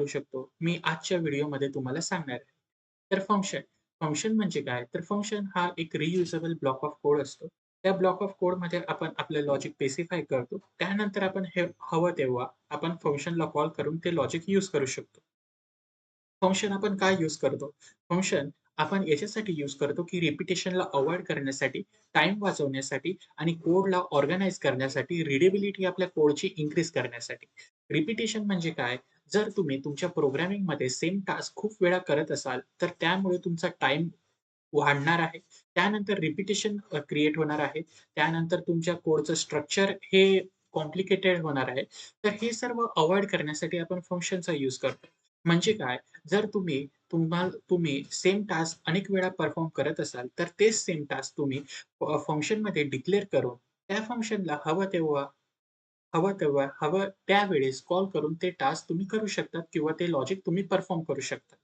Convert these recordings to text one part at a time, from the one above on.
करू शकतो, मी आजच्या व्हिडिओमध्ये तुम्हाला सांगणार आहे. तर फंक्शन म्हणजे काय? तर फंक्शन हा एक रियुजेबल ब्लॉक ऑफ कोड असतो. त्या ब्लॉक ऑफ कोडमध्ये आपण आपलं लॉजिक स्पेसिफाय करतो. त्यानंतर आपण हे हवं तेव्हा आपण फंक्शनला कॉल करून ते लॉजिक यूज करू शकतो. फंक्शन आपण काय यूज करतो? फंक्शन आपण याच्यासाठी यूज करतो, की रिपिटिशनला अव्हॉइड करण्यासाठी, टाईम वाचवण्यासाठी आणि कोडला ऑर्गनाइज करण्यासाठी, रीडेबिलिटी आपल्या कोडची इन्क्रीज करण्यासाठी. रिपिटिशन म्हणजे काय? जर तुम्ही तुमच्या प्रोग्रामिंगमध्ये सेम टास्क खूप वेळा करत असाल, तर त्यामुळे तुमचा टाईम वाढणार आहे. त्यानंतर रिपिटिशन क्रिएट होणार आहे. त्यानंतर तुमच्या कोडचं स्ट्रक्चर हे कॉम्प्लिकेटेड होणार आहे. तर हे सर्व अव्हॉइड करण्यासाठी आपण फंक्शनचा यूज करतो. म्हणजे काय? जर तुम्ही सेम टास्क अनेक वेळा परफॉर्म करत असाल, तर तेच सेम टास्क तुम्ही फंक्शनमध्ये डिक्लेअर करून त्या फंक्शनला हवं त्यावेळेस कॉल करून ते टास्क तुम्ही करू शकतात किंवा ते लॉजिक तुम्ही परफॉर्म करू शकता.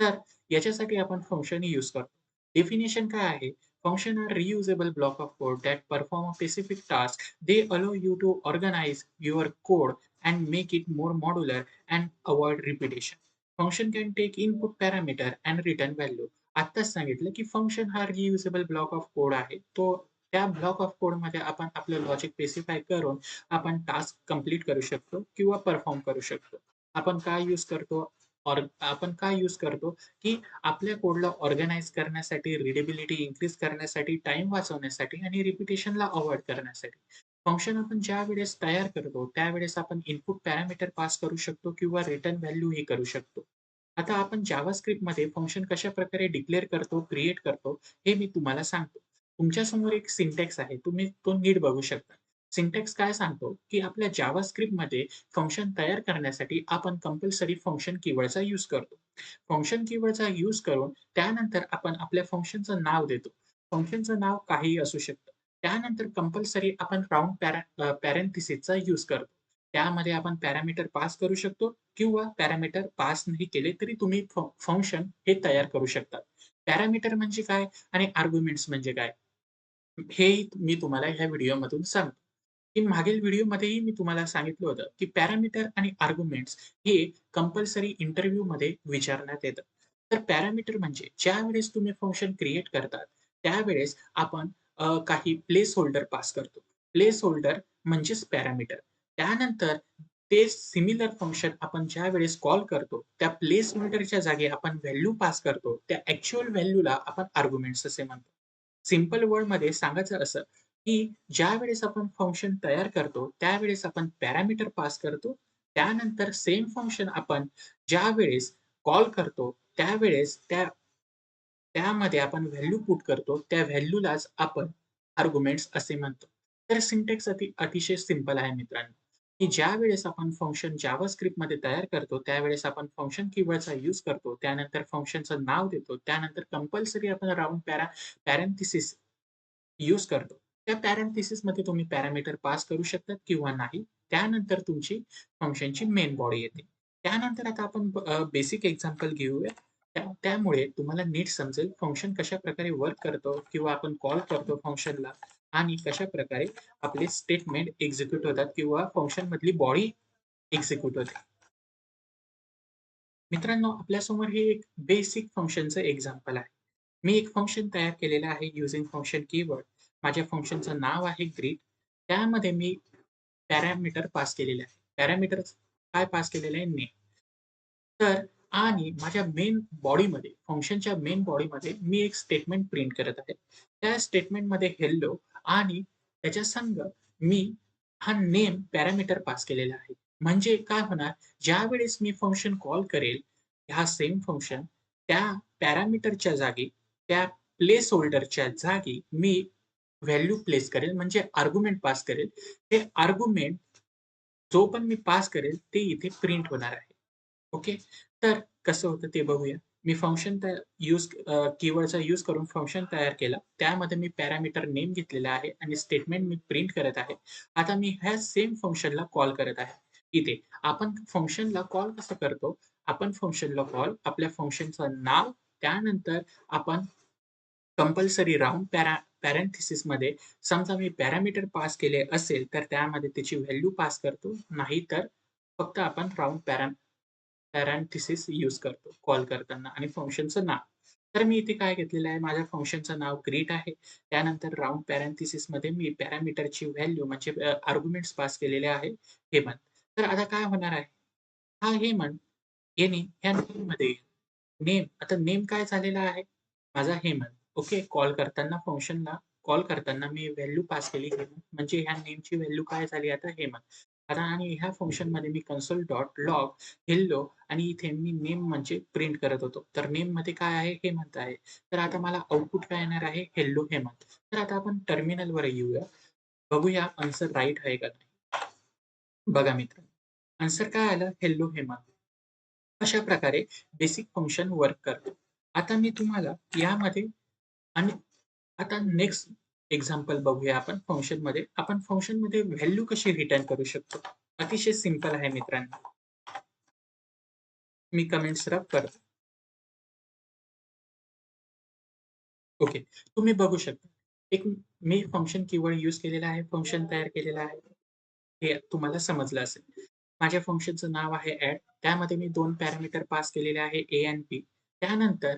तर याच्यासाठी आपण फंक्शन यूज करतो. डेफिनिशन काय आहे? Function are reusable block of code that perform a specific task. They allow you to organize your code and make it more modular and avoid repetition. Function can take input parameter and return value. आत्ताच सांगितलं की function हा reusable block of code आहे. तो त्या block of कोडमध्ये आपण आपलं लॉजिक स्पेसिफाय करून आपण टास्क कंप्लीट करू शकतो किंवा परफॉर्म करू शकतो. आपण काय यूज करतो? आपण काय यूज करतो, की आपल्या कोडला ऑर्गनाइज करण्यासाठी, रीडेबिलिटी इन्क्रीज करण्यासाठी, टाईम वाचवण्यासाठी आणि रिपिटिशनला अव्हॉइड करण्यासाठी. फंक्शन आपण ज्यावेळेस तयार करतो, त्यावेळेस आपण इनपुट पॅरामीटर पास करू शकतो किंवा रिटर्न व्हॅल्यू ही करू शकतो. आता आपण जावास्क्रिप्टमध्ये फंक्शन कशाप्रकारे डिक्लेअर करतो, क्रिएट करतो, हे मी तुम्हाला सांगतो. तुमच्यासमोर एक सिंटॅक्स आहे. तुम्ही तो नीट बघू शकता. सिंटॅक्स काय सांगतो, की आपल्या जावास्क्रिप्टमध्ये फंक्शन तयार करण्यासाठी आपण कंपल्सरी फंक्शन कीवर्डचा यूज करतो. फंक्शन कीवर्डचा यूज करून त्यानंतर आपण आपल्या फंक्शनचं नाव देतो. फंक्शनचं नाव काहीही असू शकतं. त्यानंतर कंपल्सरी आपण राउंड पॅरेंथेसिसचा यूज करतो. त्यामध्ये आपण पॅरामीटर पास करू शकतो किंवा पॅरामीटर पास नाही केले तरी तुम्ही फंक्शन हे तयार करू शकता. पॅरामीटर म्हणजे काय आणि आर्ग्युमेंट्स म्हणजे काय? हेही मी तुम्हाला ह्या व्हिडिओमधून सांगतो. की मागील व्हिडिओमध्येही मी तुम्हाला सांगितलं होतं, की पॅरामीटर आणि आर्ग्युमेंट्स हे कंपल्सरी इंटरव्ह्यूमध्ये विचारण्यात येतं. तर पॅरामीटर म्हणजे ज्यावेळेस तुम्ही फंक्शन क्रिएट करतात, त्यावेळेस आपण काही प्लेस होल्डर पास करतो. प्लेस होल्डर म्हणजेच पॅरामीटर. त्यानंतर ते सिमिलर फंक्शन आपण ज्यावेळेस कॉल करतो, त्या प्लेस होल्डरच्या जागी आपण व्हॅल्यू पास करतो. त्या ॲक्चुअल व्हॅल्यूला आपण आर्ग्युमेंट्स असे म्हणतो. सिंपल वर्डमध्ये सांगायचं असं, की ज्यावेळेस आपण फंक्शन तयार करतो, त्यावेळेस आपण पॅरामीटर पास करतो. त्यानंतर सेम फंक्शन आपण ज्यावेळेस कॉल करतो, त्यावेळेस त्यामध्ये आपण व्हॅल्यू पुट करतो. त्या व्हॅल्यूलाच आपण आर्ग्युमेंट्स असे म्हणतो. तर सिंटॅक्स अतिशय सिंपल आहे मित्रांनो, की ज्यावेळेस आपण फंक्शन जावास्क्रिप्टमध्ये तयार करतो, त्यावेळेस आपण फंक्शन कीवर्डचा यूज करतो. त्यानंतर फंक्शनचं नाव देतो. त्यानंतर कंपल्सरी आपण राउंड पॅरेंथेसिस यूज करतो. त्या पॅरेंथेसिसमध्ये तुम्ही पॅरामीटर पास करू शकतात किंवा नाही. त्यानंतर तुमची फंक्शनची मेन बॉडी येते. त्यानंतर आता आपण बेसिक एक्झाम्पल घेऊया. त्यामुळे तुम्हाला नीट समजेल फंक्शन कशाप्रकारे वर्क करतं किंवा आपण कॉल करतो फंक्शनला आणि कशाप्रकारे आपले स्टेटमेंट एक्झिक्यूट होतात किंवा फंक्शनमधली बॉडी एक्झिक्यूट होते. मित्रांनो, आपल्यासमोर हे एक बेसिक फंक्शनचं एक्झाम्पल आहे. मी एक फंक्शन तयार केलेलं आहे युजिंग फंक्शन कीवर्ड. माझ्या फंक्शनचं नाव आहे ग्रीट. त्यामध्ये मी पॅरामीटर पास केलेले आहे. पॅरामीटर काय पास केलेलं आहे? नेम. तर आणि माझ्या मेन बॉडीमध्ये, फंक्शनच्या मेन बॉडीमध्ये मी एक स्टेटमेंट प्रिंट करत आहे. त्या स्टेटमेंटमध्ये हेल्लो आणि त्याच्या संग मी हा नेम पॅरामीटर पास केलेला आहे. म्हणजे काय होणार, ज्यावेळेस मी फंक्शन कॉल करेल, हा सेम फंक्शन त्या पॅरामीटरच्या जागी, त्या प्लेस होल्डरच्या जागी मी व्हॅल्यू प्लेस करेल म्हणजे आर्ग्युमेंट पास करेल. ते आर्ग्युमेंट जो पण मी पास करेल ते इथे प्रिंट होणार आहे. ओके. तर कसं होतं ते बघूया. मी फंक्शन कीवर्डचा यूज करून फंक्शन तयार केलं. त्यामध्ये मी पॅरामीटर नेम घेतलेला आहे आणि स्टेटमेंट मी प्रिंट करत आहे. आता मी ह्या सेम फंक्शनला कॉल करत आहे. इथे आपण फंक्शनला कॉल कसं करतो? आपण फंक्शनला कॉल आपल्या फंक्शनचं नाव, त्यानंतर आपण कंपल्सरी राउंड पॅरेंथेसिसमध्ये समजा मी पॅरामीटर पास केले असेल, तर त्यामध्ये त्याची व्हॅल्यू पास करतो. नाहीतर फक्त आपण पॅरेंथेसिस यूज करतो कॉल करताना आणि फंक्शनचं नाव. तर मी इथे काय घेतलेलं आहे, माझ्या फंक्शनचं नाव ग्रीट आहे. त्यानंतर राउंड पॅरेंथेसिसमध्ये मी पॅरामीटरची व्हॅल्यू म्हणजे आर्ग्युमेंट्स पास केलेले आहे हेमंत. तर आता काय होणार आहे, हा हेमंत याने ह्या नेममध्ये येईल. आता नेम काय झालेला आहे? माझा हेमंत. ओके. कॉल करताना फंक्शनला कॉल करताना मी व्हॅल्यू पास केली हेमंत म्हणजे ह्या नेमची व्हॅल्यू काय झाली आता हेमंत. आता आणि ह्या फंक्शनमध्ये मी कन्सोल डॉट लॉग हेल्लो आणि इथे मी नेम म्हणजे प्रिंट करत होतो. तर नेममध्ये काय आहे? हेमंत आहे. तर आता मला आउटपुट काय येणार आहे? हेल्लो हेमंत. तर आता आपण टर्मिनलवर येऊया. बघूया आन्सर राइट आहे का नाही. बघा मित्रांनो, आन्सर काय आलं? हेल्लो हेमंत. अशा प्रकारे बेसिक फंक्शन वर्क करतो. आता मी तुम्हाला यामध्ये आणि आता नेक्स्ट एक्झाम्पल बघूया आपण फंक्शनमध्ये. आपण फंक्शनमध्ये व्हॅल्यू कशी रिटर्न करू शकतो? अतिशय सिंपल आहे मित्रांनो. मी कमेंट्स रब करतो. ओके. तुम्ही बघू शकता. एक मी फंक्शन कीवर्ड यूज केलेला आहे, फंक्शन तयार केलेलं आहे. हे तुम्हाला समजलं असेल. माझ्या फंक्शनचं नाव आहे ॲड. त्यामध्ये मी 2 पॅरामीटर पास केलेले आहे ए आणि बी. त्यानंतर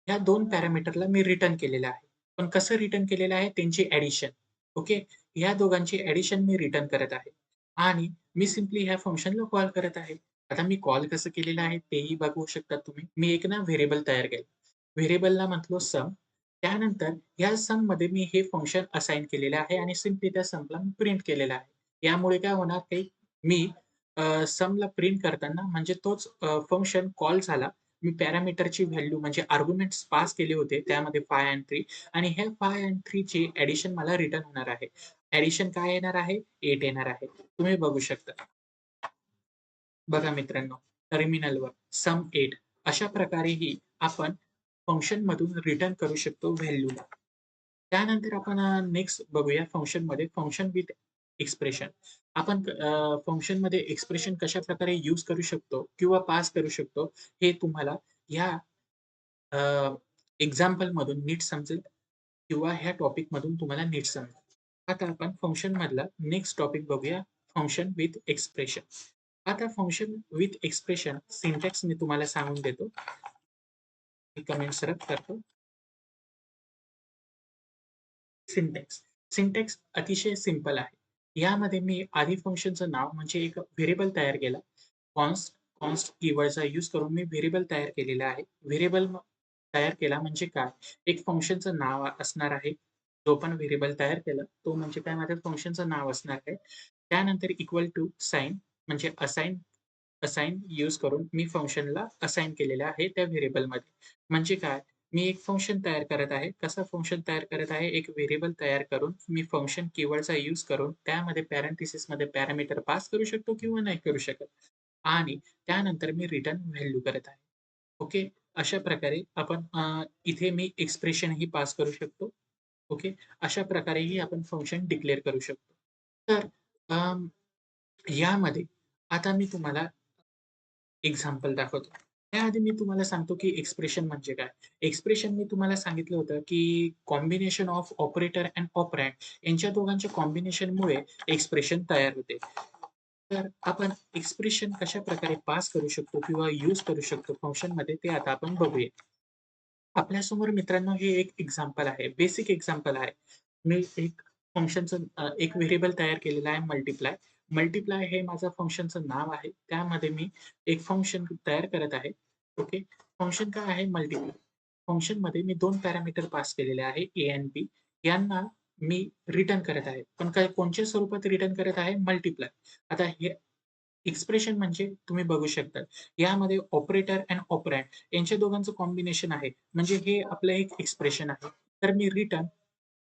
ह्या 2 पॅरामीटरला मी रिटर्न केलेलं आहे. पण कसं रिटर्न केलेलं आहे? त्यांची ॲडिशन. ओके. ह्या दोघांची ॲडिशन मी रिटर्न करत आहे आणि मी सिम्पली ह्या फंक्शनला कॉल करत आहे. आता मी कॉल कसं केलेलं आहे तेही बघू शकता तुम्ही. मी एक ना व्हेरिएबल तयार केलं. व्हेरिएबलला म्हटलो सम. त्यानंतर या सममध्ये मी हे फंक्शन असाइन केलेलं आहे आणि सिम्पली त्या समला मी प्रिंट केलेलं आहे. यामुळे काय होणार काही मी समला प्रिंट करताना म्हणजे तोच फंक्शन कॉल झाला. मी पॅरामीटरची व्हॅल्यू म्हणजे आर्ग्युमेंट्स पास केले होते त्यामध्ये 5 आणि 3 आणि ह्या 5 आणि 3 ची ॲडिशन मला रिटर्न होणार आहे. ॲडिशन काय येणार आहे? 8 येणार आहे. तुम्ही बघू शकता. बघा मित्रांनो, टर्मिनलवर सम 8 अशा प्रकारेही आपण फंक्शनमधून रिटर्न करू शकतो व्हॅल्यूला. त्यानंतर आपण नेक्स्ट बघूया फंक्शनमध्ये फंक्शन विथ एक्सप्रेशन. आपण फंक्शनमध्ये एक्सप्रेशन कशाप्रकारे यूज करू शकतो किंवा पास करू शकतो, हे तुम्हाला ह्या एक्झाम्पलमधून नीट समजेल किंवा ह्या टॉपिकमधून तुम्हाला नीट समजेल. आता आपण फंक्शनमधला नेक्स्ट टॉपिक बघूया, फंक्शन विथ एक्सप्रेशन. आता फंक्शन विथ एक्सप्रेशन सिंटॅक्स मी तुम्हाला सांगून देतो. मी कमेंट्स रब करतो. सिंटॅक्स. सिंटॅक्स अतिशय सिंपल आहे. यामध्ये मी आधी फंक्शनचं नाव म्हणजे एक व्हेरिएबल तयार केला. कॉन्स्ट कॉन्स्ट कीवर्डचा यूज करून मी व्हेरिएबल तयार केलेला आहे. व्हेरिएबल तयार केला म्हणजे काय? एक फंक्शनचं नाव असणार आहे. जो पण व्हेरिएबल तयार केला, तो म्हणजे काय माझ्या फंक्शनचं नाव असणार आहे. त्यानंतर इक्वल टू साइन म्हणजे असाइन असाइन यूज करून मी फंक्शनला असाइन केलेलं आहे त्या व्हेरिएबलमध्ये. म्हणजे काय? मी एक फंक्शन तयार करत आहे. कसं फंक्शन तयार करत आहे? एक व्हेरिएबल तयार करून मी फंक्शन कीवर्डचा यूज करून त्यामध्ये पॅरेंथेसिसमध्ये पॅरामीटर पास करू शकतो किंवा नाही करू शकत. आणि त्यानंतर मी रिटर्न व्हॅल्यू करत आहे. ओके. अशा प्रकारे आपण इथे मी एक्सप्रेशनही पास करू शकतो. ओके. अशा प्रकारेही आपण फंक्शन डिक्लेअर करू शकतो. तर यामध्ये आता मी तुम्हाला एक्झाम्पल दाखवतो. त्याआधी मी तुम्हाला सांगतो, की एक्सप्रेशन म्हणजे काय? एक्सप्रेशन मी तुम्हाला सांगितलं होतं, की कॉम्बिनेशन ऑफ ऑपरेटर एंड ऑपरँड यांच्या दोघांच्या कॉम्बिनेशनमुळे एक्सप्रेशन तयार होते. तर आपण एक्सप्रेशन कशाप्रकारे पास करू शकतो किंवा यूज करू शकतो फंक्शनमध्ये ते आता आपण बघूया. आपल्यासमोर मित्रांनो हे एक एक्झाम्पल आहे. बेसिक एक्झाम्पल आहे. मी एक फंक्शनचं एक व्हेरिएबल तयार केलेलं आहे मल्टिप्लाय. मल्टिप्लाय हे माझं फंक्शनचं नाव आहे. त्यामध्ये मी एक फंक्शन तयार करत आहे. ओके. फंक्शन काय आहे? मल्टिप्लाय. फंक्शनमध्ये मी 2 पॅरामीटर पास केलेले आहे ए आणि बी. यांना मी रिटर्न करत आहे. पण काय कोणत्या स्वरूपात रिटर्न करत आहे? मल्टिप्लाय. आता हे एक्सप्रेशन म्हणजे तुम्ही बघू शकता. यामध्ये ऑपरेटर एंड ऑपरँड यांच्या दोघांचं कॉम्बिनेशन आहे. म्हणजे हे आपलं एक एक्सप्रेशन आहे. तर मी रिटर्न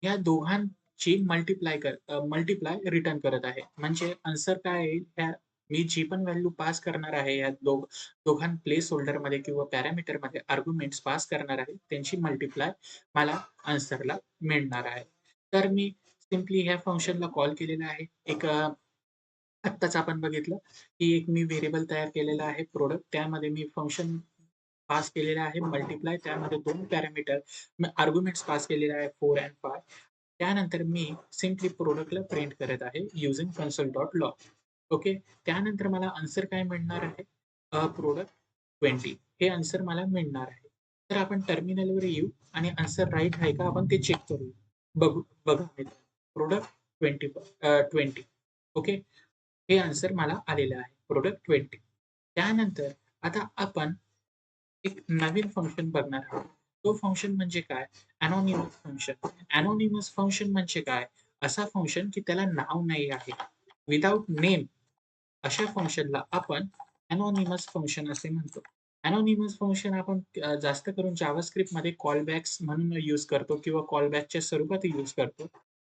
या दोघांची मल्टिप्लाय रिटर्न करत आहे. म्हणजे आन्सर काय येईल? मी जी पण व्हॅल्यू पास करणार आहे या दोघां प्लेस होल्डरमध्ये किंवा पॅरामीटरमध्ये आर्ग्युमेंट्स पास करणार आहे, त्यांची मल्टिप्लाय मला आन्सरला मिळणार आहे. तर मी सिम्पली ह्या फंक्शनला कॉल केलेला आहे. एक आत्ताच आपण बघितलं, की एक मी व्हेरिएबल तयार केलेला आहे प्रॉडक्ट. त्यामध्ये मी फंक्शन पास केलेलं आहे मल्टिप्लाय. त्यामध्ये 2 पॅरामीटर मी आर्ग्युमेंट्स पास केलेले आहे 4 आणि 5. त्यानंतर मी सिम्पली प्रॉडक्टला प्रिंट करत आहे युजिंग console.log. ओके. त्यानंतर मला आन्सर काय मिळणार आहे? प्रॉडक्ट 20 हे आन्सर मला मिळणार आहे. तर आपण टर्मिनलवर येऊ आणि आन्सर राइट आहे का आपण ते चेक करू. बघा मित्रांनो. Product 20 okay. हे आन्सर मला आलेलं आहे. प्रॉडक्ट 20. त्यानंतर आता आपण एक नवीन फंक्शन बघणार आहोत. तो फंक्शन म्हणजे काय? Anonymous function. एनोनिमस फंक्शन म्हणजे काय? असा फंक्शन की त्याला नाव नाही आहे. विथआऊट नेम अशा फंक्शनला आपण एनोनिमस फंक्शन असे म्हणतो. एनोनिमस फंक्शन आपण जास्त करून जावास्क्रिप्टमध्ये कॉलबॅक्स म्हणून यूज करतो किंवा कॉलबॅकच्या स्वरूपात यूज करतो.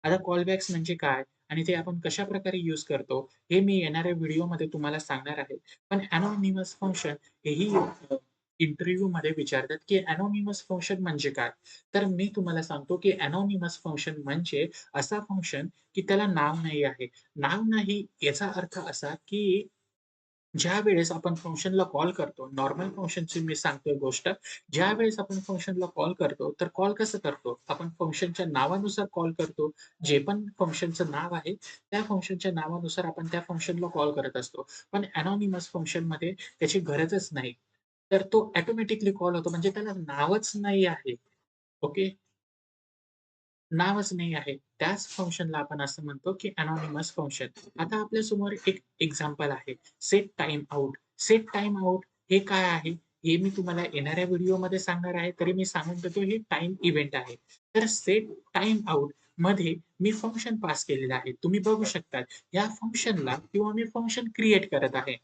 आता कॉलबॅक्स म्हणजे काय आणि ते आपण कशाप्रकारे यूज करतो, हे मी येणाऱ्या व्हिडिओमध्ये तुम्हाला सांगणार आहे. पण एनोनिमस फंक्शन हेही इंटरव्ह्यूमध्ये विचारतात, की एनोनिमस फंक्शन म्हणजे काय? तर मी तुम्हाला सांगतो, की एनोनिमस फंक्शन म्हणजे असा फंक्शन, की त्याला नाव नाही आहे. नाव नाही याचा अर्थ असा, की ज्यावेळेस आपण फंक्शनला कॉल करतो, नॉर्मल फंक्शनची मी सांगतोय गोष्ट. ज्यावेळेस आपण फंक्शनला कॉल करतो, तर कॉल कसं करतो? आपण फंक्शनच्या नावानुसार कॉल करतो. जे पण फंक्शनचं नाव आहे, त्या फंक्शनच्या नावानुसार आपण त्या फंक्शनला कॉल करत असतो. पण एनोनिमस फंक्शनमध्ये त्याची गरजच नाही. तर तो ऑटोमॅटिकली कॉल होतो म्हणजे त्याला नावच नाही आहे. ओके. नावच नाही आहे. त्याच फंक्शनला आपण असं म्हणतो, की एनोनिमस फंक्शन. आता आपल्यासमोर एक एक्झाम्पल आहे. Set time out. Set time out हे काय आहे? हे मी तुम्हाला येणाऱ्या व्हिडिओमध्ये सांगणार आहे. तरी मी सांगून देतो हे टाईम इव्हेंट आहे. तर सेट टाईम आउट मध्ये मी फंक्शन पास केलेलं आहे. तुम्ही बघू शकता या फंक्शनला किंवा मी फंक्शन क्रिएट करत आहे.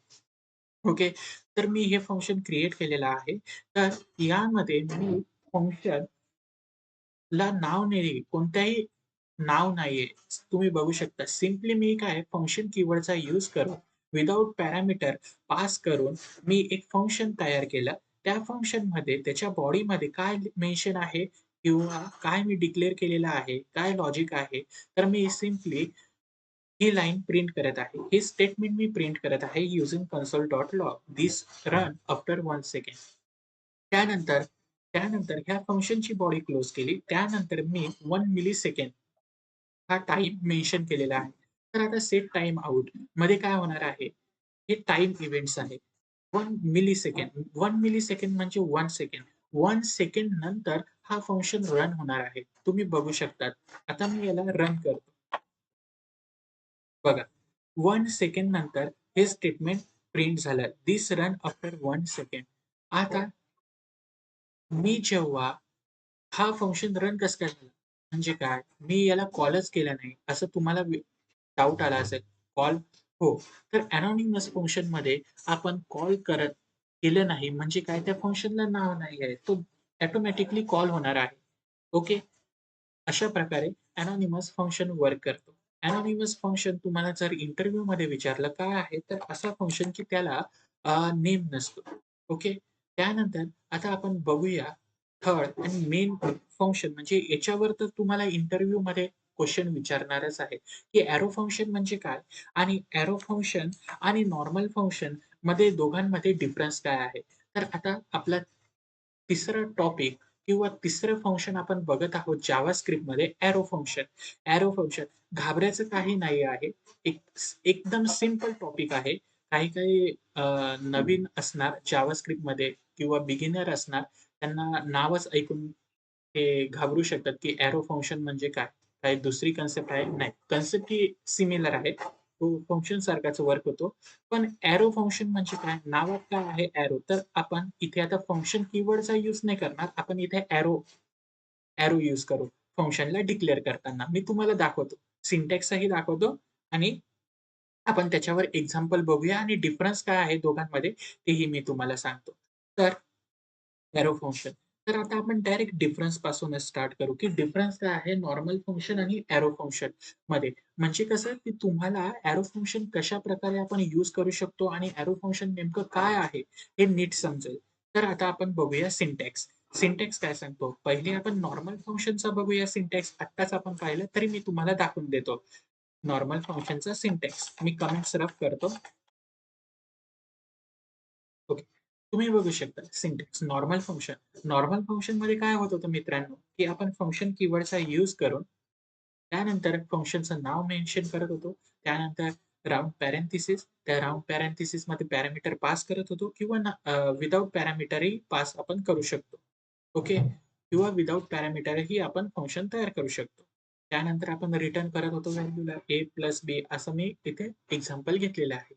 ओके. तर मी हे फंक्शन क्रिएट केलेलं आहे. तर यामध्ये मी फंक्शन ला नाव नाही, कोणत्याही नाव नाहीये. तुम्ही बघू शकता. सिम्पली मी काय फंक्शन कीवर्डचा यूज करून विथआऊट पॅरामीटर पास करून मी एक फंक्शन तयार केलं. त्या फंक्शनमध्ये त्याच्या बॉडीमध्ये काय मेन्शन आहे किंवा काय मी डिक्लेअर केलेलं आहे, काय लॉजिक आहे, तर मी सिम्पली ही लाईन प्रिंट करत आहे. हे स्टेटमेंट मी प्रिंट करत आहे using console.log. This run after 1 second. त्यानंतर त्यानंतर ह्या फंक्शनची बॉडी क्लोज केली. त्यानंतर मी 1 मिलीसेकंड हा टाईम मेन्शन केलेला आहे. तर आता सेट टाईम आउट मध्ये काय होणार आहे? हे टाईम इव्हेंट्स आहे. 1 मिलीसेकंड 1 मिलीसेकंड म्हणजे 1 सेकंड. 1 सेकंड नंतर हा फंक्शन रन होणार आहे. तुम्ही बघू शकतात. आता मी याला रन करतो. बघा. 1 सेकंड नंतर हे स्टेटमेंट प्रिंट झालं. This run after 1 second. आता मी जेव्हा हा फंक्शन रन कसं काय झाला? म्हणजे काय? मी याला कॉलच केला नाही, असं तुम्हाला डाउट आला असेल. कॉल हो. तर एनोनिमस फंक्शनमध्ये आपण कॉल केलं नाही म्हणजे काय त्या फंक्शनला नाव नाही आहे. तो ऑटोमॅटिकली कॉल होणार आहे. ओके. अशा प्रकारे एनोनिमस फंक्शन वर्क करतो. एनोनिमस फंक्शन तुम्हाला जर इंटरव्ह्यूमध्ये विचारलं काय आहे? तर असा फंक्शन की त्याला नेम नसतो. ओके. त्यानंतर आता आपण बघूया थर्ड आणि मेन फंक्शन म्हणजे याच्यावर तर तुम्हाला इंटरव्ह्यूमध्ये क्वेशन विचारणारच आहे, की एरो फंक्शन म्हणजे काय? आणि एरो फंक्शन आणि नॉर्मल फंक्शन मध्ये दोघांमध्ये डिफरन्स काय आहे? तर आता आपला तिसरा टॉपिक किंवा तिसरं फंक्शन आपण बघत आहोत जावास्क्रिप्टमध्ये एरो फंक्शन. एरो फंक्शन घाबरायचं काही नाही आहे. एक एकदम सिंपल टॉपिक आहे. काही-काही नवीन असणार जावास्क्रिप्टमध्ये किंवा बिगिनर असणार, त्यांना नावच ऐकून ते घाबरू शकतात, की एरो फंक्शन म्हणजे काय? काही दुसरी कन्सेप्ट आहे? नाही. कन्सेप्ट ही सिमिलर आहे. तो फंक्शन सारखाच वर्क होतो. पण एरो फंक्शन म्हणजे काय? नावात काय आहे एरो. तर आपण इथे आता फंक्शन कीवर्डचा यूज नाही करणार. आपण इथे एरो एरो यूज करू फंक्शनला डिक्लेअर करताना. मी तुम्हाला दाखवतो. सिंटॅक्सही दाखवतो आणि आपण त्याच्यावर एक्झाम्पल बघूया आणि डिफरन्स काय आहे दोघांमध्ये तेही मी तुम्हाला सांगतो. तर एरो फंक्शन. तर आता आपण डायरेक्ट डिफरन्स पासूनच स्टार्ट करू, की डिफरन्स काय आहे नॉर्मल फंक्शन आणि एरो फंक्शन मध्ये. म्हणजे कसं, की तुम्हाला एरो फंक्शन कशाप्रकारे आपण यूज करू शकतो आणि एरो फंक्शन नेमकं काय आहे, हे नीट समजेल. तर आता आपण बघूया सिंटॅक्स. सिंटॅक्स काय सांगतो? पहिले आपण नॉर्मल फंक्शनचा बघूया सिंटॅक्स. आत्ताच आपण पाहिलं, तरी मी तुम्हाला दाखवून देतो. नॉर्मल फंक्शनचा सिंटॅक्स. मी कमेंट्स रफ करतो. ओके. तुम्ही बघू शकता सिंटॅक्स नॉर्मल फंक्शन. नॉर्मल फंक्शनमध्ये काय होत होतं मित्रांनो, की आपण फंक्शन कीवर्डचा यूज करून त्यानंतर फंक्शनचं नाव मेन्शन करत होतो. त्यानंतर राउंड पॅरेंथिसिस, त्या राउंड पॅरेंथिसिस मध्ये पॅरामीटर पास करत होतो किंवा विदाऊट पॅरामीटरही पास आपण करू शकतो. ओके. किंवा विदाऊट पॅरामीटरही आपण फंक्शन तयार करू शकतो. त्यानंतर आपण रिटर्न करत होतो व्हॅल्यूला a प्लस b असं मी इथे एक्झाम्पल घेतलेलं आहे.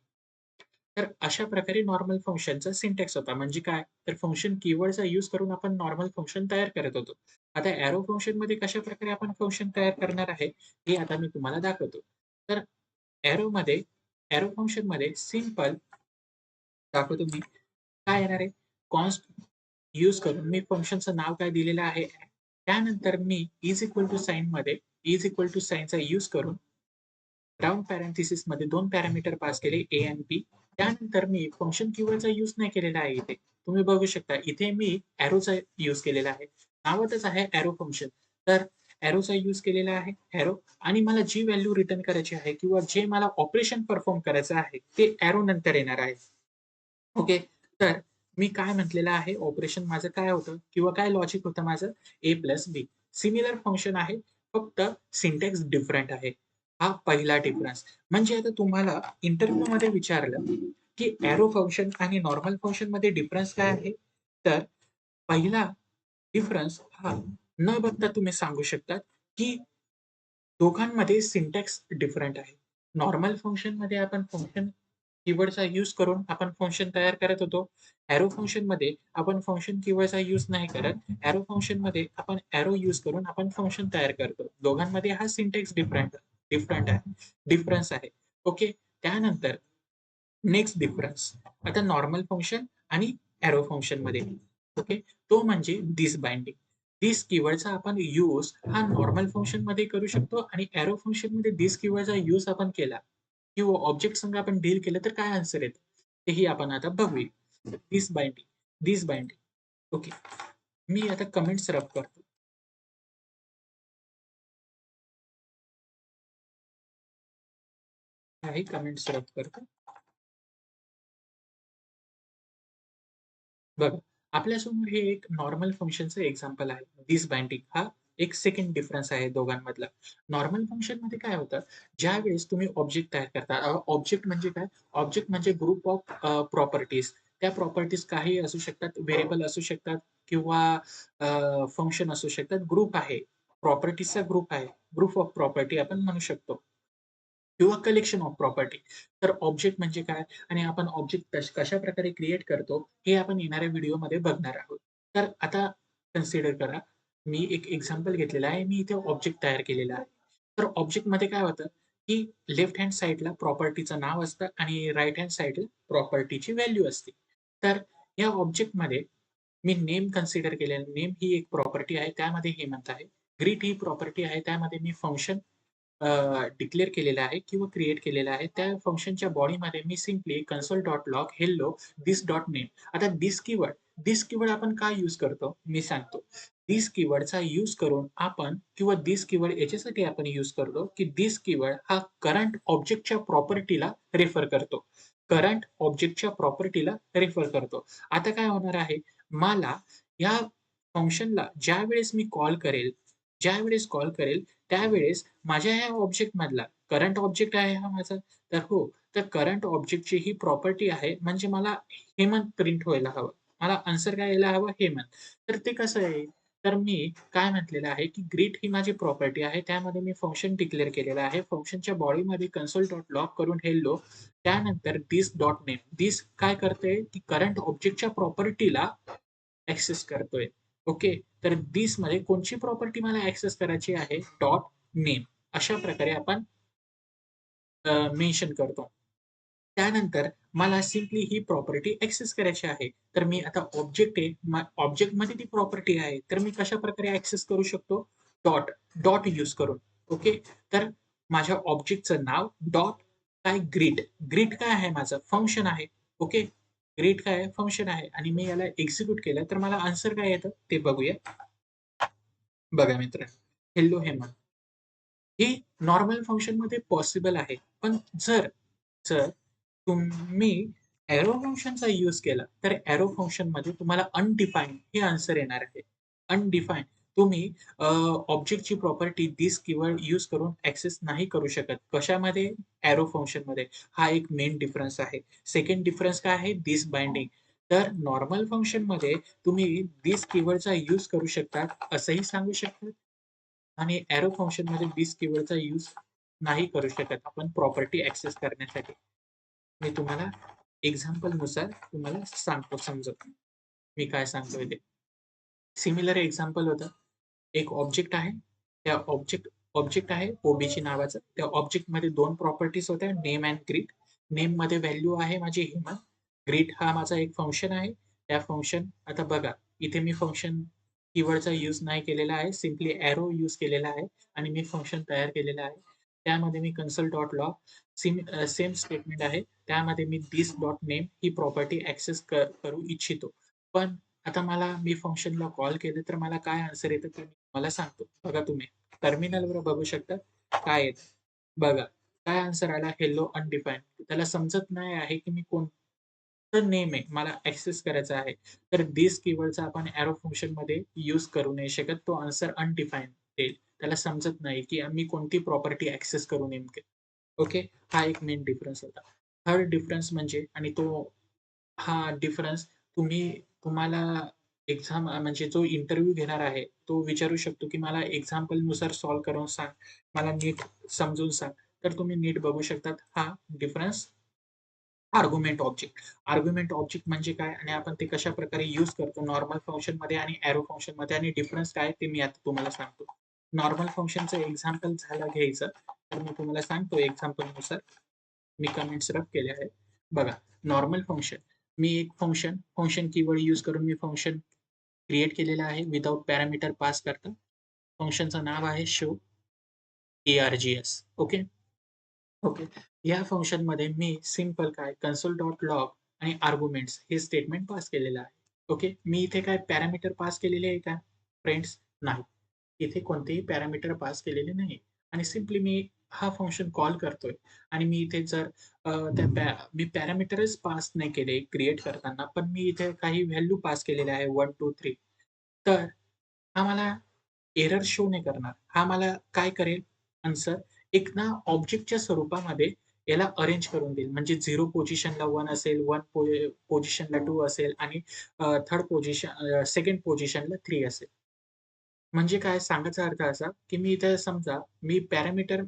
तर अशा प्रकारे नॉर्मल फंक्शनचा सिंटॅक्स होता. म्हणजे काय? तर फंक्शन कीवर्डचा यूज करून आपण नॉर्मल फंक्शन तयार करत होतो. आता एरो फंक्शनमध्ये कशाप्रकारे आपण फंक्शन तयार करणार आहे, हे आता मी तुम्हाला दाखवतो. तर एरोमध्ये एरो फंक्शनमध्ये सिंपल दाखवतो मी. काय येणार आहे? कॉन्स्ट यूज करून मी फंक्शनचं नाव काय दिलेलं आहे. त्यानंतर मी इज इक्वल टू साइनमध्ये इज इक्वल टू साइनचा यूज करून राउंड पॅरेंथिसिसमध्ये 2 पॅरामीटर पास केले ए आणि बी. त्यानंतर मी फंक्शन कीवर्डचा यूज नाही केलेला आहे इथे. तुम्ही बघू शकता इथे मी एरोचा यूज केलेला आहे. नावातच आहे एरो फंक्शन. तर एरोचा यूज केलेला आहे. एरो आणि मला जी व्हॅल्यू रिटर्न करायची आहे किंवा जे मला ऑपरेशन परफॉर्म करायचं आहे, ते एरो नंतर येणार आहे. ओके. तर मी काय म्हटलेलं आहे, ऑपरेशन माझं काय होतं किंवा काय लॉजिक होतं माझं ए प्लस बी. सिमिलर फंक्शन आहे, फक्त सिंटॅक्स डिफरंट आहे. हा पहिला डिफरन्स. म्हणजे आता तुम्हाला इंटरव्ह्यूमध्ये विचारलं, की एरो फंक्शन आणि नॉर्मल फंक्शनमध्ये डिफरन्स काय आहे? तर पहिला डिफरन्स हा न बघता तुम्ही सांगू शकतात, की दोघांमध्ये सिंटॅक्स डिफरंट आहे. नॉर्मल फंक्शनमध्ये आपण फंक्शन कीवर्डचा यूज करून आपण फंक्शन तयार करत होतो. एरो फंक्शनमध्ये आपण फंक्शन कीवर्डचा यूज नाही करत. एरो फंक्शनमध्ये आपण एरो यूज करून आपण फंक्शन तयार करतो. दोघांमध्ये हा सिंटॅक्स डिफरंट डिफरंट आहे. डिफरन्स आहे. ओके. त्यानंतर नेक्स्ट डिफरन्स. आता नॉर्मल फंक्शन आणि एरो फंक्शनमध्ये. ओके. तो म्हणजे दिस बाइंडिंग. दिस कीवर्डचा आपण यूज हा नॉर्मल फंक्शनमध्ये करू शकतो आणि एरो फंक्शनमध्ये दिस कीवर्डचा यूज आपण केला किंवा ऑब्जेक्ट संग आपण डील केलं तर काय आन्सर येतं? तेही आपण आता बघूया. दिस बाइंडिंग, दिस बाइंडिंग. ओके. मी आता कमेंट्स रब करतो. काही कमेंट्स रब करतो. बघा, आपल्यासमोर हे एक नॉर्मल फंक्शनचं एक्झाम्पल आहे. दिस बाइंडिंग हा एक सेकंड डिफरन्स आहे दोघांमधला. नॉर्मल फंक्शनमध्ये काय होतं, ज्यावेळेस तुम्ही ऑब्जेक्ट तयार करता, ऑब्जेक्ट म्हणजे काय? ऑब्जेक्ट म्हणजे ग्रुप ऑफ प्रॉपर्टीज. त्या प्रॉपर्टीज काहीही असू शकतात, व्हेरिएबल असू शकतात किंवा फंक्शन असू शकतात. ग्रुप आहे. प्रॉपर्टीजचा ग्रुप आहे. ग्रुप ऑफ प्रॉपर्टी आपण म्हणू शकतो. किंवा कलेक्शन ऑफ प्रॉपर्टी. तर ऑब्जेक्ट म्हणजे काय? आणि आपण ऑब्जेक्ट कशाप्रकारे क्रिएट करतो, हे आपण येणाऱ्या व्हिडिओमध्ये बघणार आहोत. तर आता कन्सिडर करा, मी एक एक्झाम्पल घेतलेला आहे. मी इथे ऑब्जेक्ट तयार केलेला आहे. तर ऑब्जेक्टमध्ये काय होतं, की लेफ्ट हँड साइडला प्रॉपर्टीचं नाव असतं आणि राइट हँड साइडला प्रॉपर्टीची व्हॅल्यू असते. तर या ऑब्जेक्टमध्ये मी नेम कन्सिडर केलेलं. नेम ही एक प्रॉपर्टी आहे. त्यामध्ये हे म्हणत आहे. ग्रीट ही प्रॉपर्टी आहे. त्यामध्ये मी फंक्शन डिक्लेअर केलेलं आहे किंवा क्रिएट केलेलं आहे. त्या फंक्शनच्या बॉडीमध्ये मी simply console dot log hello this dot name. आता धिस कीवर्ड आपण काय यूज करतो? मी सांगतो. धिस कीवर्डचा यूज करून आपण किंवा धिस कीवर्ड याच्यासाठी आपण यूज करतो, की धिस कीवर्ड हा करंट ऑब्जेक्टच्या प्रॉपर्टीला रेफर करतो. करंट ऑब्जेक्टच्या प्रॉपर्टीला रेफर करतो. आता काय होणार आहे? मला या फंक्शनला ज्यावेळेस कॉल करेल, त्यावेळेस माझ्या ह्या ऑब्जेक्टमधला करंट ऑब्जेक्ट आहे हा माझा. तर हो, तर करंट ऑब्जेक्टची ही प्रॉपर्टी आहे म्हणजे मला हेमंत प्रिंट व्हायला हवं. मला आन्सर काय यायला हवं? हेमंत. तर ते कसं येईल? तर मी काय म्हटलेलं आहे, की ग्रीट ही माझी प्रॉपर्टी आहे. त्यामध्ये मी फंक्शन डिक्लेअर केलेलं आहे. फंक्शनच्या बॉडीमध्ये कन्सोल डॉट लॉग करून हेल्लो त्यानंतर धिस डॉट नेम. धिस काय करतंय, की करंट ऑब्जेक्टच्या प्रॉपर्टीला ॲक्सेस करतोय. ओके. तर धिसमध्ये कोणची प्रॉपर्टी मला ॲक्सेस करायची आहे? Dot name. अशा प्रकारे आपण मेन्शन करतो. त्यानंतर मला सिम्पली ही प्रॉपर्टी ॲक्सेस करायची आहे. तर मी आता ऑब्जेक्ट आहे. ऑब्जेक्टमध्ये ती प्रॉपर्टी आहे. तर मी कशाप्रकारे ॲक्सेस करू शकतो? डॉट, डॉट यूज करून. ओके. तर माझ्या ऑब्जेक्टचं नाव डॉट काय ग्रीट. ग्रीट काय आहे माझं? फंक्शन आहे. ओके. ग्रीट काय आहे? फंक्शन आहे आणि मी याला एक्झिक्यूट केलं तर मला आन्सर काय येतं ते बघूया. बघा मित्रांनो, हेल्लो हेमंत. हे नॉर्मल फंक्शनमध्ये पॉसिबल आहे. पण जर जर तुम्ही एरो फंक्शनचा यूज केला, तर एरो फंक्शनमध्ये तुम्हाला अनडिफाईन्ड हे आन्सर येणार आहे. अनडिफाईन्ड तुम्ही ऑब्जेक्टची प्रॉपर्टी थिस कीवर्ड यूज करून ॲक्सेस नाही करू शकत. कशामध्ये? एरो फंक्शनमध्ये. हा एक मेन डिफरन्स आहे. सेकंड डिफरन्स काय आहे? This binding. तर नॉर्मल फंक्शनमध्ये तुम्ही थिस कीवर्डचा यूज करू शकता, असंही सांगू शकतात आणि एरो फंक्शनमध्ये थिस कीवर्डचा यूज नाही करू शकत आपण प्रॉपर्टी ॲक्सेस करण्यासाठी. मी तुम्हाला एक्झाम्पलनुसार तुम्हाला सांगतो समजावून. मी काय सांगतोय ते. सिमिलर एक्झाम्पल होतं. एक ऑब्जेक्ट आहे. त्या ऑब्जेक्ट आहे ओबीजी नावाचं. त्या ऑब्जेक्टमध्ये 2 प्रॉपर्टीज होत्या नेम एंड ग्रीट. नेममध्ये व्हॅल्यू आहे माझी हेमा. ग्रीट हा माझा एक फंक्शन आहे. त्या फंक्शन आता बघा, इथे मी फंक्शन कीवर्डचा यूज नाही केलेला आहे. सिम्पली एरो यूज केलेला आहे आणि मी फंक्शन तयार केलेलं आहे. त्यामध्ये मी console dot log same statement आहे. त्यामध्ये मी थिस डॉट नेम ही प्रॉपर्टी ॲक्सेस करू इच्छितो. पण आता मी फंक्शनला कॉल केलं तर मला काय आन्सर येतं ते मी तुम्हाला सांगतो. बघा तुम्ही टर्मिनलवर बघू शकता काय येतं. बघा काय आन्सर आला हेल्लो अनडिफाईन्ड. त्याला समजत नाही आहे की मी कोणतं नेम आहे मला ॲक्सेस करायचा आहे. तर थिस कीवर्डचा आपण एरो फंक्शनमध्ये यूज करू नाही शकत. तो आन्सर अनडिफाईन्ड देईल. त्याला समजत नाही की मी कोणती प्रॉपर्टी ॲक्सेस करू नेमके. ओके. हा एक मेन डिफरन्स होता. थर्ड डिफरन्स म्हणजे आणि तो हा डिफरन्स तुम्हाला म्हणजे जो इंटरव्ह्यू घेणार आहे, तो विचारू शकतो, की मला एक्झाम्पलनुसार सॉल्व्ह करून सांग. मला नीट समजून सांग. तर तुम्ही नीट बघू शकतात हा difference argument object. Argument object म्हणजे काय आणि आपण ते कशाप्रकारे यूज करतो नॉर्मल फंक्शनमध्ये आणि एरो फंक्शनमध्ये आणि डिफरन्स काय ते मी आता तुम्हाला सांगतो. नॉर्मल फंक्शनचं एक्झाम्पल झालं घ्यायचं, तर मी तुम्हाला सांगतो एक्झाम्पलनुसार. मी कमेंट्स रब केले आहेत. बघा, नॉर्मल फंक्शन. मी एक फंक्शन कीवर्ड यूज करून मी फंक्शन क्रिएट केलेलं आहे विथआऊट पॅरामीटर पास करता. फंक्शनचं नाव आहे शो ARGS. ओके. ओके. या फंक्शनमध्ये मी सिंपल काय कन्सोल डॉट लॉग आणि आर्ग्युमेंट्स हे स्टेटमेंट पास केलेलं आहे. ओके. मी इथे काय पॅरामीटर पास केलेले आहे का फ्रेंड्स? नाही. इथे कोणतेही पॅरामीटर पास केलेले नाही आणि सिम्पली मी हा फंक्शन कॉल करतोय आणि मी इथे जर मी पॅरामीटरच पास नाही केले क्रिएट करताना, पण मी इथे काही व्हॅल्यू पास केलेल्या आहे 1, 2, 3. तर हा मला एरर शो नाही करणार. हा मला काय करेल आन्सर एक ना ऑब्जेक्टच्या स्वरूपामध्ये याला अरेंज करून देईल. म्हणजे 0 पोझिशनला 1 असेल, 1 पोझिशनला 2 असेल आणि सेकंड पोझिशनला 3 असेल. म्हणजे काय सांगायचा अर्थ असा, की मी इथे समजा मी पॅरामीटर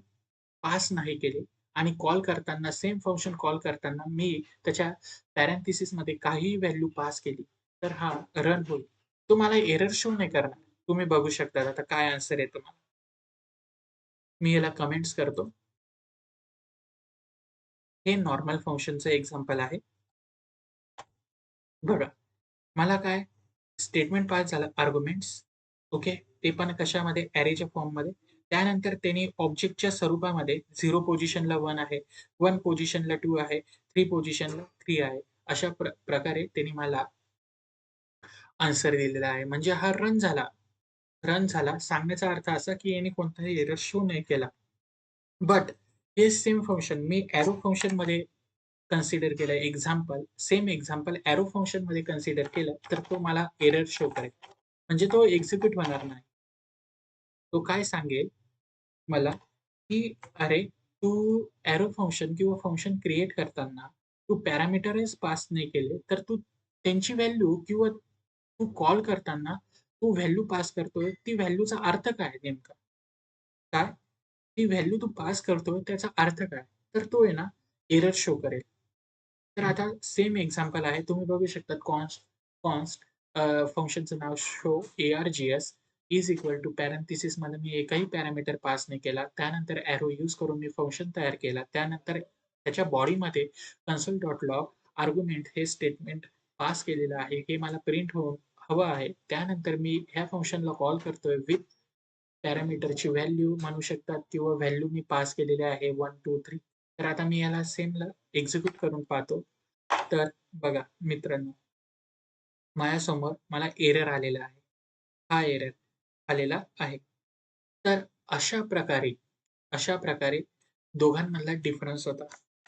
पास नाही केले आणि कॉल करताना सेम फंक्शन कॉल करताना मी त्याच्या पॅरेंथेसिसमध्ये काहीही व्हॅल्यू पास केली, तर हा रन होईल. तो मला एरर शो नाही करणार. तुम्ही बघू शकता आता काय आन्सर येतो मला. मी याला कमेंट्स करतो. हे नॉर्मल फंक्शनचं एक्झाम्पल आहे. बघा, मला काय स्टेटमेंट पास झालं आर्ग्युमेंट्स. ओके. ते पण कशामध्ये? अरेच्या फॉर्ममध्ये. त्यानंतर त्यांनी ऑब्जेक्टच्या स्वरूपामध्ये 0 पोझिशनला 1 आहे, 1 पोझिशनला 2 आहे, 3 पोझिशनला 3 आहे. अशा प्रकारे त्यांनी मला आन्सर दिलेला आहे. म्हणजे हा रन झाला. रन झाला सांगण्याचा अर्थ असा, की याने कोणताही एरर शो नाही केला. बट हे सेम फंक्शन मी एरो फंक्शनमध्ये कन्सिडर केलं सेम एक्झाम्पल एरो फंक्शनमध्ये कन्सिडर केलं, तर तो मला एरर शो करेल. म्हणजे तो एक्झिक्यूट होणार नाही. तो काय सांगेल मला, की "अरे, तू एरो फंक्शन किंवा फंक्शन क्रिएट करताना तू पॅरामीटर्स पास नाही केले, तर तू त्यांची व्हॅल्यू किंवा तू कॉल करताना तू व्हॅल्यू पास करतोय, ती व्हॅल्यूचा अर्थ काय नेमका? काय? ती व्हॅल्यू तू पास करतोय त्याचा अर्थ काय? तर तो आहे ना एरर शो करेल. तर आता सेम एक्झाम्पल आहे. तुम्ही बघू शकता कॉन्स्ट फंक्शनचं नाव show ARGS is equal to पॅरेंथेसिसमध्ये मी एकही पॅरामीटर पास नाही केला. त्यानंतर एरो यूज करून मी फंक्शन तयार केला. त्यानंतर त्याच्या बॉडीमध्ये कन्सोल डॉट लॉग आर्ग्युमेंट हे स्टेटमेंट पास केलेलं आहे. हे मला प्रिंट होऊन हवं आहे. त्यानंतर मी ह्या फंक्शनला कॉल करतोय विथ पॅरामीटरची व्हॅल्यू म्हणू शकतात किंवा व्हॅल्यू मी पास केलेली आहे 1, 2, 3. तर आता मी याला सेमला एक्झिक्यूट करून पाहतो. तर बघा मित्रांनो, माझ्यासमोर मला एरर आलेला आहे. हा एरर आलेला आहे. तर अशा प्रकारे दोघांमधला डिफरन्स होता,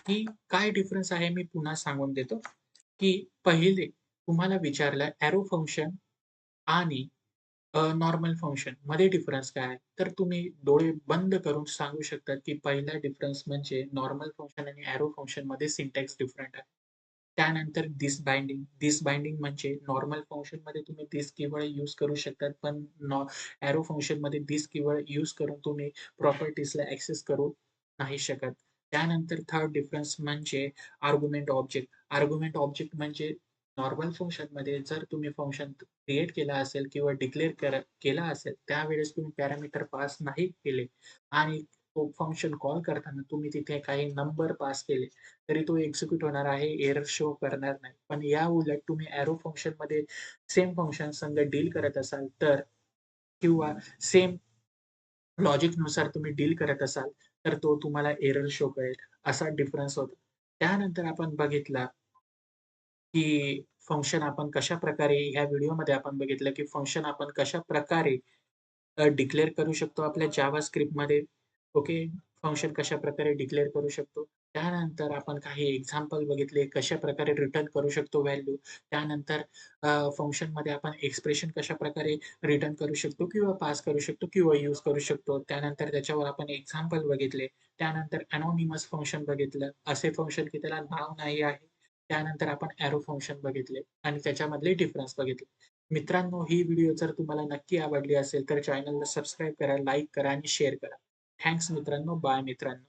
की काय डिफरन्स आहे मी पुन्हा सांगून देतो, की पहिले तुम्हाला विचारलं एरो फंक्शन आणि नॉर्मल फंक्शन मध्ये डिफरन्स काय आहे? तर तुम्ही डोळे बंद करून सांगू शकता, की पहिला डिफरन्स म्हणजे नॉर्मल फंक्शन आणि एरो फंक्शनमध्ये सिंटॅक्स डिफरंट आहे. त्यानंतर थिस बाइंडिंग म्हणजे नॉर्मल फंक्शनमध्ये तुम्ही थिस कीवर्ड यूज करू शकतात, पण एरो फंक्शनमध्ये थिस कीवर्ड यूज करून तुम्ही प्रॉपर्टीजला ॲक्सेस करू नाही शकत. त्यानंतर थर्ड डिफरन्स म्हणजे आर्ग्युमेंट ऑब्जेक्ट म्हणजे नॉर्मल फंक्शनमध्ये जर तुम्ही फंक्शन क्रिएट केला असेल किंवा डिक्लेअर केला असेल, त्यावेळेस तुम्ही पॅरामीटर पास नाही केले आणि तो फंक्शन कॉल करताना तुम्ही तिथे काही नंबर पास केले, तरी तो एक्झिक्यूट होणार आहे, एरर शो करणार नाही. पण याउलट तुम्ही एरो फंक्शनमध्ये सेम फंक्शन संग डील करत असाल तर किंवा सेम लॉजिकनुसार तुम्ही डील करत असाल, तर तो तुम्हाला एरर शो करेल, असा डिफरन्स होतो. त्यानंतर आपण बघितला की फंक्शन आपण कशाप्रकारे ह्या व्हिडिओमध्ये आपण बघितलं, की फंक्शन आपण कशाप्रकारे डिक्लेअर करू शकतो आपल्या जावा स्क्रिप्टमध्ये. ओके. फंक्शन कशाप्रकारे डिक्लेअर करू शकतो. त्यानंतर आपण काही एक्झाम्पल बघितले, कशाप्रकारे रिटर्न करू शकतो व्हॅल्यू. त्यानंतर फंक्शनमध्ये आपण एक्सप्रेशन कशाप्रकारे रिटर्न करू शकतो किंवा पास करू शकतो किंवा यूज करू शकतो. त्यानंतर त्याच्यावर आपण एक्झाम्पल बघितले. त्यानंतर एनोनिमस फंक्शन बघितलं. असे फंक्शन की त्याला नाव नाही आहे. त्यानंतर आपण एरो फंक्शन बघितले आणि त्याच्यामधले डिफरन्स बघितले. मित्रांनो, ही व्हिडिओ जर तुम्हाला नक्की आवडली असेल, तर चॅनलला सबस्क्राईब करा, लाईक करा आणि शेअर करा. थँक्स मित्रांनो. बाय मित्रांनो.